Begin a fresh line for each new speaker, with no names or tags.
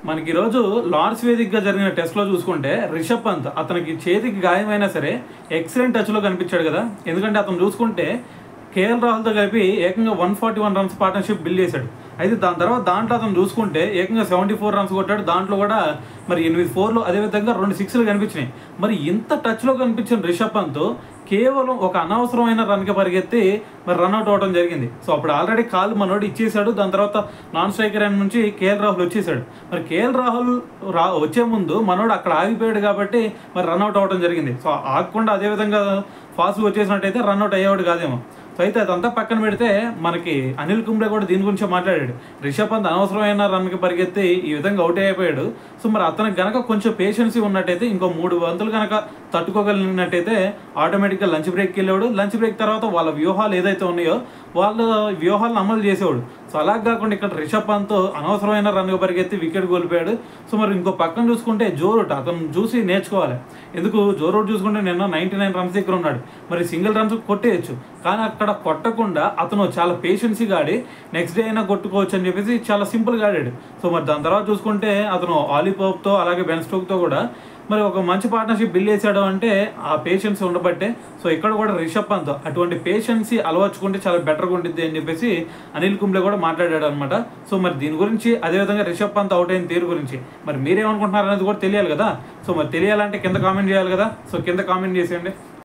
మనకి ఈరోజు లార్డ్స్ వేదికగా జరిగిన టెస్ట్లో చూసుకుంటే రిషబ్ పంత్ అతనికి చేతికి గాయమైనా సరే ఎక్సలెంట్ టచ్లో కనిపించాడు కదా. ఎందుకంటే అతను చూసుకుంటే కేఎల్ రాహుల్తో కలిపి ఏకంగా 141 రన్స్ పార్ట్నర్షిప్ బిల్డ్ చేశాడు. అయితే దాని తర్వాత దాంట్లో అతను చూసుకుంటే ఏకంగా 74 రన్స్ కొట్టాడు. దాంట్లో కూడా మరి 8 4లు అదేవిధంగా 2 6లు కనిపించినాయి. మరి ఇంత టచ్లో కనిపించిన రిషబ్ పంత్ కేవలం ఒక అనవసరమైన రన్కి పరిగెత్తి మరి రన్అట్ అవ్వడం జరిగింది. సో అప్పుడు ఆల్రెడీ కాలు మనోడు ఇచ్చేసాడు. దాని తర్వాత నాన్ స్ట్రైకర్ అయిన నుంచి కేఎల్ రాహుల్ వచ్చేసాడు. మరి కేఎల్ రాహుల్ వచ్చే ముందు మనోడు అక్కడ ఆగిపోయాడు కాబట్టి మరి రన్అట్ అవ్వడం జరిగింది. సో ఆగకుండా అదేవిధంగా ఫాస్ట్గా వచ్చేసినట్టయితే రన్అట్ అయ్యేవాడు కాదేమో. సో అయితే అదంతా పక్కన పెడితే మనకి అనిల్ కుంబ్లే కూడా దీని గురించి మాట్లాడాడు. రిషబ్ పంత్ అనవసరమైన రన్కి పరిగెత్తి ఈ విధంగా అవుట్ అయిపోయాడు. సో మరి అతనికి గనక కొంచెం పేషెన్సీ ఉన్నట్టయితే ఇంకో 3 బంతులు కనుక తట్టుకోగలిగినట్టయితే ఆటోమేటిక్గా లంచ్ బ్రేక్కి వెళ్ళేవాడు. లంచ్ బ్రేక్ తర్వాత వాళ్ళ వ్యూహాలు ఏదైతే ఉన్నాయో వాళ్ళ వ్యూహాలను అమలు చేసేవాడు. సో అలా కాకుండా ఇక్కడ రిషబ్ పంత్ అనవసరమైన రన్గా పరిగెత్తి వికెట్ కోల్పోయాడు. సో మరి ఇంకో పక్కన చూసుకుంటే జో రూట్ అతను చూసి నేర్చుకోవాలి. ఎందుకు జో రూట్ చూసుకుంటే నిన్న 99 రన్స్ దగ్గర ఉన్నాడు. మరి సింగిల్ రన్స్ కొట్టేయచ్చు, కానీ అక్కడ కొట్టకుండా అతను చాలా పేషెన్సీగా ఆడి నెక్స్ట్ డే అయినా కొట్టుకోవచ్చు అని చెప్పేసి చాలా సింపుల్గా ఆడాడు. సో మరి దాని తర్వాత చూసుకుంటే అతను ఆలీ పోప్తో అలాగే బెన్ స్టోక్తో కూడా మరి ఒక మంచి పార్ట్నర్షిప్ బిల్డ్ చేశాడు. అంటే ఆ పేషెన్సీ ఉండబట్టే. సో ఇక్కడ కూడా రిషబ్ పంత్ అటువంటి పేషెన్సీ అలవర్చుకుంటే చాలా బెటర్గా ఉంటుంది అని చెప్పేసి అనిల్ కుంబ్లే కూడా మాట్లాడాడు అనమాట. సో మరి దీని గురించి అదేవిధంగా రిషబ్ పంత్ అవుట్ అయిన తీరు గురించి మరి మీరేమనుకుంటున్నారు అనేది కూడా తెలియాలి కదా. సో మరి తెలియాలంటే కింద కామెంట్ చేయాలి కదా. సో కింద కామెంట్ చేసేయండి.